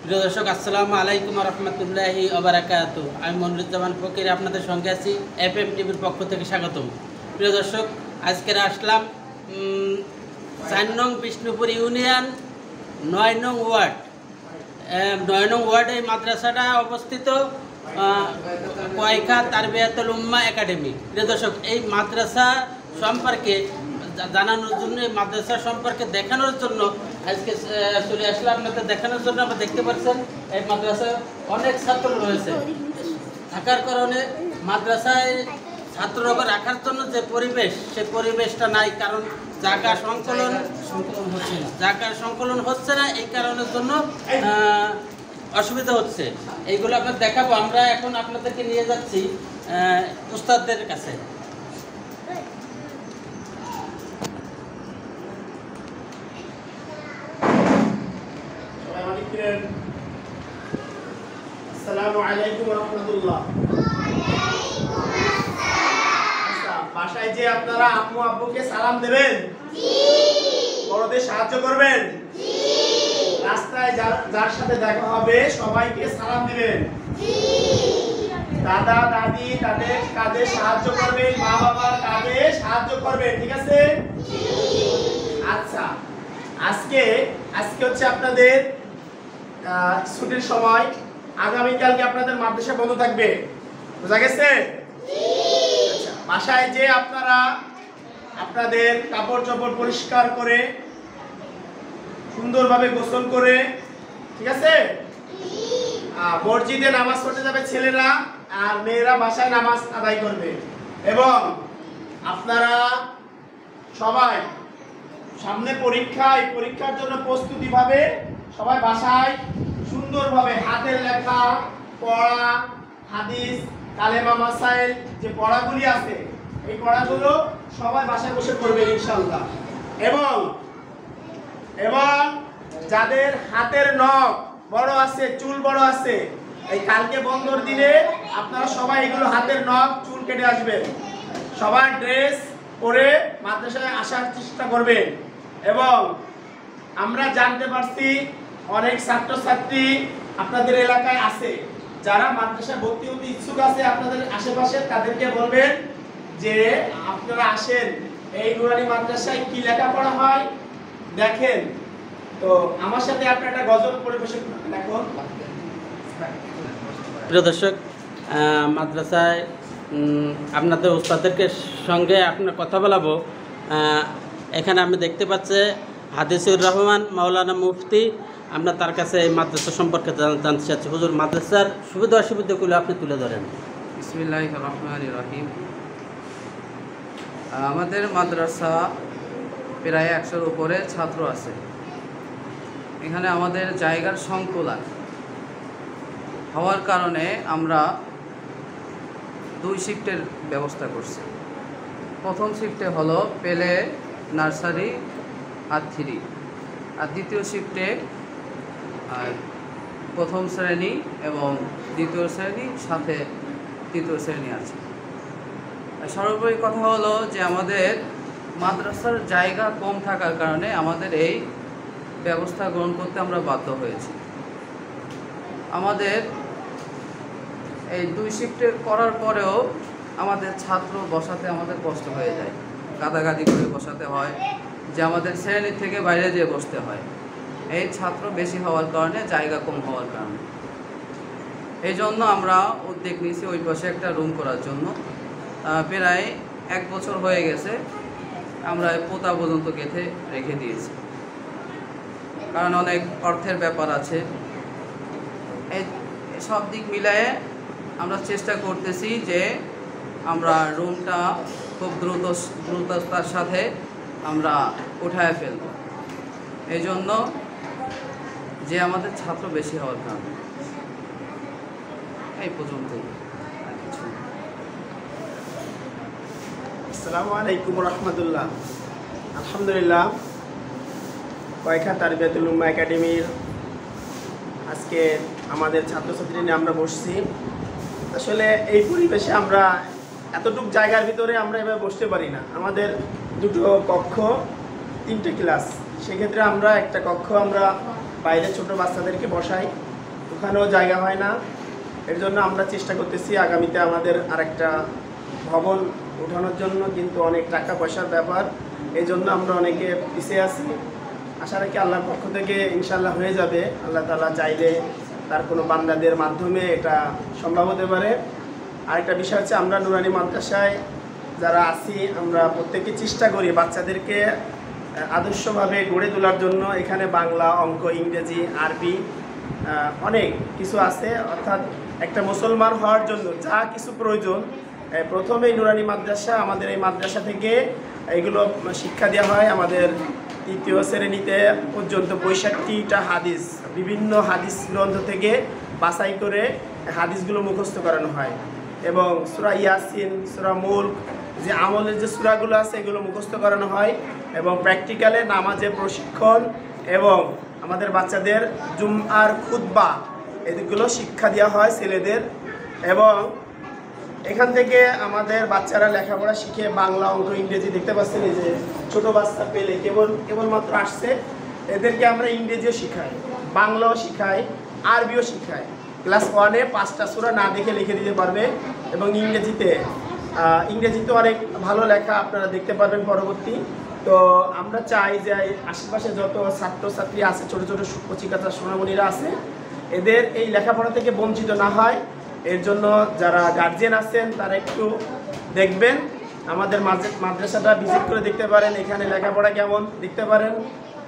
প্রিয় দর্শক, আসসালামু আলাইকুম রহমতুল্লাহি ওবারাকাতু। আমি মনিরুজ্জামান ফকির আপনাদের সঙ্গে আছি। FM টিভির পক্ষ থেকে স্বাগতম। প্রিয় দর্শক, আজকের আসলাম 4 নং বিষ্ণুপুর ইউনিয়ন 9 নং ওয়ার্ড। 9 নং ওয়ার্ড এই মাদ্রাসাটা অবস্থিত কয়খা তারবিয়াতুল উম্মাহ একাডেমি। প্রিয় দর্শক, এই মাদ্রাসা সম্পর্কে জানানোর জন্য, এই মাদ্রাসা সম্পর্কে দেখানোর জন্য আজকে চলে আসলে আপনাদের দেখানোর জন্য। আমরা দেখতে পাচ্ছেন এই মাদ্রাসায় অনেক ছাত্র রয়েছে। থাকার কারণে মাদ্রাসায় ছাত্ররা রাখার জন্য যে পরিবেশ, সেই পরিবেশটা নাই, কারণ জায়গা সংকলন হচ্ছে না। এই কারণের জন্য অসুবিধা হচ্ছে। এইগুলো আপনার দেখাবো। আমরা এখন আপনাদেরকে নিয়ে যাচ্ছি উস্তাদদের কাছে। আসসালামু আলাইকুম ওয়া রাহমাতুল্লাহ। বাসায় যে আপনারা আম্মু আব্বুকে সালাম দেবেন, বড়দের সাহায্য করবেন, রাস্তায় যার সাথে দেখা হবে সবাইকে সালাম দিবেন, দাদা দাদি তাদের কাজে সাহায্য করবেন, মা বাবার কাজে সাহায্য করবেন, ঠিক আছে? আচ্ছা, আজকে হচ্ছে আপনাদের ছুটির সময়। আগামীকালকে আপনাদের মাদ্রাসা বন্ধ থাকবে, বুঝা গেছে? আচ্ছা, বাসায় যে আপনারা আপনাদের কাপড় চোপড় পরিষ্কার করে সুন্দরভাবে গোসল করে, ঠিক আছে, মসজিদে নামাজ পড়তে যাবে ছেলেরা, আর মেয়েরা বাসায় নামাজ আদায় করবে। এবং আপনারা সবাই সামনে পরীক্ষা, এই পরীক্ষার জন্য প্রস্তুতি ভাবে সবাই বাসায় সুন্দরভাবে হাতের লেখা পড়া, হাদিস, কালেমা, মাসাইল যে পড়াগুলি আছে, এই পড়াগুলো সবাই বাসায় বসে করবেন ইনশাআল্লাহ। এবং যাদের হাতের নখ বড় আছে, চুল বড় আছে, এই কালকে বন্ধর দিনে আপনারা সবাই এগুলো হাতের নখ চুল কেটে আসবেন। সবার ড্রেস পরে মাদ্রাসায় আসার চেষ্টা করবেন। এবং আমরা জানতে পারছি অনেক ছাত্রছাত্রী আপনাদের এলাকায় আছে যারা মাদ্রাসায় ভর্তি হতে ইচ্ছুক আছে। আপনাদের আশেপাশে তাদেরকে বলবেন যে আপনারা আসেন, এই নুরানি মাদ্রাসায় কি লেখাপড়া হয় দেখেন। তো আমার সাথে আপনারা একটা গজল পরিবেশন করবেন এখন। প্রিয় দর্শক, মাদ্রাসায় আপনাদের উস্তাদদেরকে সঙ্গে আপনার কথা বলাবো। এখানে আমি দেখতে পাচ্ছি হাদিসুর রহমান মাওলানা মুফতি। আমরা তার কাছে এই মাদ্রাসা সম্পর্কে জানতে চাচ্ছি। হুজুর, মাদ্রাসার সুবিধা অসুবিধাগুলো আপনি তুলে ধরেন। বিসমিল্লাহির রহমানির রহিম। আমাদের মাদ্রাসা প্রায় 100-র উপরে ছাত্র আছে। এখানে আমাদের জায়গার সংকুলান হওয়ার কারণে আমরা 2 শিফটের ব্যবস্থা করছি। প্রথম শিফটে হলো পেলে, নার্সারি আর 3, আর দ্বিতীয় শিফটে প্রথম শ্রেণী এবং দ্বিতীয় শ্রেণী, সাথে তৃতীয় শ্রেণী আছে। সর্বোপরি কথা হলো যে আমাদের মাদ্রাসার জায়গা কম থাকার কারণে আমাদের এই ব্যবস্থা গ্রহণ করতে আমরা বাধ্য হয়েছি। আমাদের এই 2 শিফটে করার পরেও আমাদের ছাত্র বসাতে আমাদের কষ্ট হয়ে যায়, গাদাগাদি করে বসাতে হয়, যে আমাদের শ্রেণী থেকে বাইরে যেয়ে বসতে হয়। এই ছাত্র বেশি হওয়ার কারণে, জায়গা কম হওয়ার কারণে, এই জন্য আমরা উদ্যোগ নিয়েছি ওই পাশে একটা রুম করার জন্য। প্রায় 1 বছর হয়ে গেছে, আমরা পোতা পর্যন্ত গেঁথে রেখে দিয়েছি, কারণ অনেক অর্থের ব্যাপার আছে। এই সব দিক মিলায়ে আমরা চেষ্টা করতেছি যে আমরা রুমটা খুব দ্রুততার সাথে আমরা উঠায় ফেলব। এই জন্য যে আমাদের ছাত্র বেশি হওয়ার কারণে। এই পর্যন্তই। আসসালামু আলাইকুম ওয়া রাহমাতুল্লাহ। আলহামদুলিল্লাহ, কয়খা তারবিয়াতুল উম্মাহ একাডেমির আজকে আমাদের ছাত্রছাত্রী নিয়ে আমরা বসছি। আসলে এই পরিবেশে আমরা এতটুকু জায়গার ভিতরে আমরা এভাবে বসতে পারি না। আমাদের 2টো কক্ষ, 3টে ক্লাস, সেক্ষেত্রে আমরা একটা কক্ষ আমরা বাইরে ছোট বাচ্চাদেরকে বসাই, ওখানেও জায়গা হয় না। এর জন্য আমরা চেষ্টা করতেছি আগামীতে আমাদের আরেকটা ভবন উঠানোর জন্য, কিন্তু অনেক টাকা পয়সার ব্যাপার, এই জন্য আমরা অনেকে পিছিয়ে আছি। আশা রাখি আল্লাহর পক্ষ থেকে ইনশাল্লাহ হয়ে যাবে। আল্লাহ তাআলা চাইলে তার কোনো বান্দাদের মাধ্যমে এটা সম্ভব হতে পারে। আরেকটা বিষয় হচ্ছে, আমরা নুরানি মাদ্রাসায় যারা আছি আমরা প্রত্যেকে চেষ্টা করি বাচ্চাদেরকে আদর্শভাবে গড়ে তোলার জন্য। এখানে বাংলা, অঙ্ক, ইংরেজি, আরবি অনেক কিছু আছে। অর্থাৎ একটা মুসলমান হওয়ার জন্য যা কিছু প্রয়োজন, প্রথমেই নুরানি মাদ্রাসা, আমাদের এই মাদ্রাসা থেকে এগুলো শিক্ষা দেওয়া হয়। আমাদের তৃতীয় শ্রেণীতে পর্যন্ত 65টা হাদিস, বিভিন্ন হাদিস গ্রন্থ থেকে বাছাই করে হাদিসগুলো মুখস্থ করানো হয়, এবং সূরা ইয়াসিন, সূরা মুলক, যে আমলের যে সূরাগুলো আছে এগুলো মুখস্থ করানো হয়, এবং প্র্যাকটিক্যালে নামাজের প্রশিক্ষণ এবং আমাদের বাচ্চাদের জুমআর খুতবা এগুলো শিক্ষা দেওয়া হয় ছেলেদের। এবং এখান থেকে আমাদের বাচ্চারা লেখাপড়া শিখে বাংলা, অঙ্ক, ইংরেজি, দেখতে পাচ্ছেন এই যে ছোটো বাচ্চা পেলে কেবলমাত্র আসছে, এদেরকে আমরা ইংরেজিও শিখাই, বাংলাও শিখাই, আরবিও শিখাই। ক্লাস 1-এ 5টা সূরা না দেখে লিখে দিতে পারবে, এবং ইংরেজিতে অনেক ভালো লেখা আপনারা দেখতে পারবেন পরবর্তী। তো আমরা চাই যে আশেপাশে যত ছাত্রছাত্রী আছে, ছোটো ছোটো কচিকাঁচা সোনামণিরা আছে, এদের এই লেখাপড়া থেকে বঞ্চিত না হয়, এর জন্য যারা গার্জিয়ান আছেন তারা একটু দেখবেন, আমাদের মাদ্রাসাটা ভিজিট করে দেখতে পারেন, এখানে লেখাপড়া কেমন দেখতে পারেন।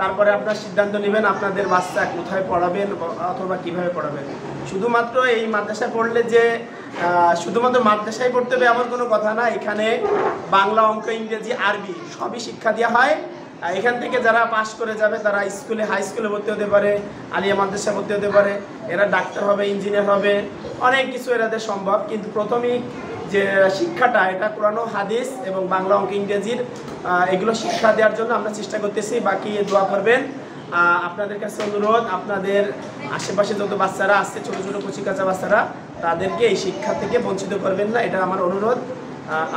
তারপরে আপনার সিদ্ধান্ত নেবেন আপনাদের বাচ্চা কোথায় পড়াবেন অথবা কিভাবে পড়াবেন। শুধুমাত্র এই মাদ্রাসায় পড়লে যে শুধুমাত্র মাদ্রাসায় পড়তে হবে এমন কোনো কথা না। এখানে বাংলা, অঙ্ক, ইংরেজি, আরবি সবই শিক্ষা দেওয়া হয়। এখান থেকে যারা পাশ করে যাবে তারা স্কুলে, হাই স্কুলে ভর্তি হতে পারে, আলিয়া মাদ্রাসা ভর্তি হতে পারে, এরা ডাক্তার হবে, ইঞ্জিনিয়ার হবে, অনেক কিছু এরাদের সম্ভব। কিন্তু প্রাথমিক যে শিক্ষাটা, এটা কোরআন ও হাদিস এবং বাংলা, অঙ্ক, ইংরেজির এগুলো শিক্ষা দেওয়ার জন্য আমরা চেষ্টা করতেছি। বাকি দোয়া করবেন। আপনাদের কাছে অনুরোধ, আপনাদের আশেপাশে যত বাচ্চারা আছে, ছোটো ছোটো কচিকাঁচা বাচ্চারা, তাদেরকে এই শিক্ষা থেকে বঞ্চিত করবেন না, এটা আমার অনুরোধ।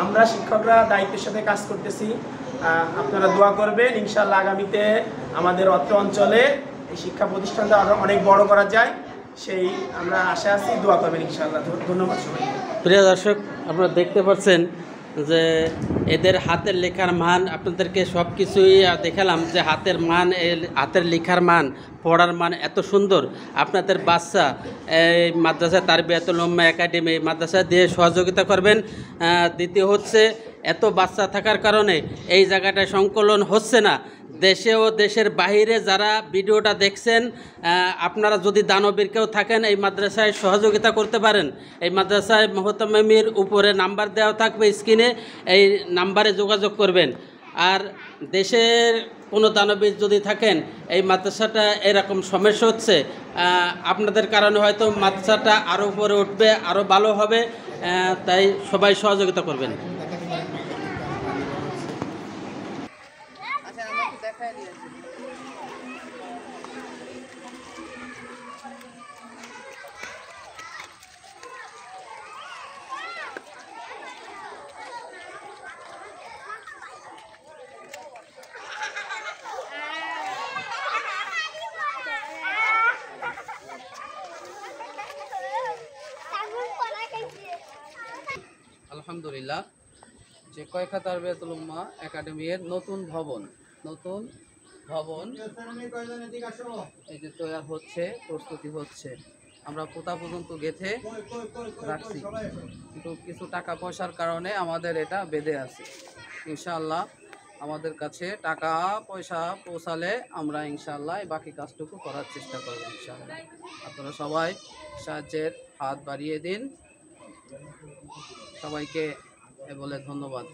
আমরা শিক্ষকরা দায়িত্বের সাথে কাজ করতেছি, আপনারা দোয়া করবেন। ইনশাআল্লাহ আগামীতে আমাদের অত্র অঞ্চলে এই শিক্ষা প্রতিষ্ঠানটা আরও অনেক বড় করা যায়, সেই আমরা আশা আছি। দোয়া করবেন ইনশাআল্লাহ। ধন্যবাদ সবাই। প্রিয় দর্শক, আপনারা দেখতে পাচ্ছেন যে এদের হাতের লেখার মান, আপনাদেরকে সব কিছুই দেখালাম যে হাতের লেখার মান, পড়ার মান এত সুন্দর। আপনাদের বাচ্চা এই মাদ্রাসা তারবিয়াতুল উম্মাহ একাডেমি মাদ্রাসা দিয়ে সহযোগিতা করবেন। দ্বিতীয় হচ্ছে, এত বাচ্চা থাকার কারণে এই জায়গাটায় সংকলন হচ্ছে না। দেশে ও দেশের বাইরে যারা ভিডিওটা দেখছেন, আপনারা যদি দানবীর কেউ থাকেন এই মাদ্রাসায় সহযোগিতা করতে পারেন। এই মাদ্রাসায় মোহতামিমের উপরে নাম্বার দেওয়া থাকবে স্ক্রিনে, এই নাম্বারে যোগাযোগ করবেন। আর দেশের কোনো দানবীর যদি থাকেন, এই মাদ্রাসাটা এরকম সমস্যা হচ্ছে, আপনাদের কারণে হয়তো মাদ্রাসাটা আরও উপরে উঠবে, আরও ভালো হবে, তাই সবাই সহযোগিতা করবেন। আলহামদুলিল্লাহ, যে কয়েকটা তারবিয়াতুল উম্মাহ একাডেমির নতুন ভবন এই যে তৈরি হচ্ছে, প্রস্তুতি হচ্ছে। আমরা কোথা পর্যন্ত গেথে রাখছি, কিন্তু কিছু টাকা পয়সার কারণে আমাদের এটা বেঁধে আছে। ইনশাআল্লাহ আমাদের কাছে টাকা পয়সা পৌঁছালে আমরা ইনশাআল্লাহ বাকি কাজটুকু করার চেষ্টা করব। ইনশাআল্লাহ আপনারা সবাই সাহায্যের হাত বাড়িয়ে দিন। সবাইকে বলে ধন্যবাদ।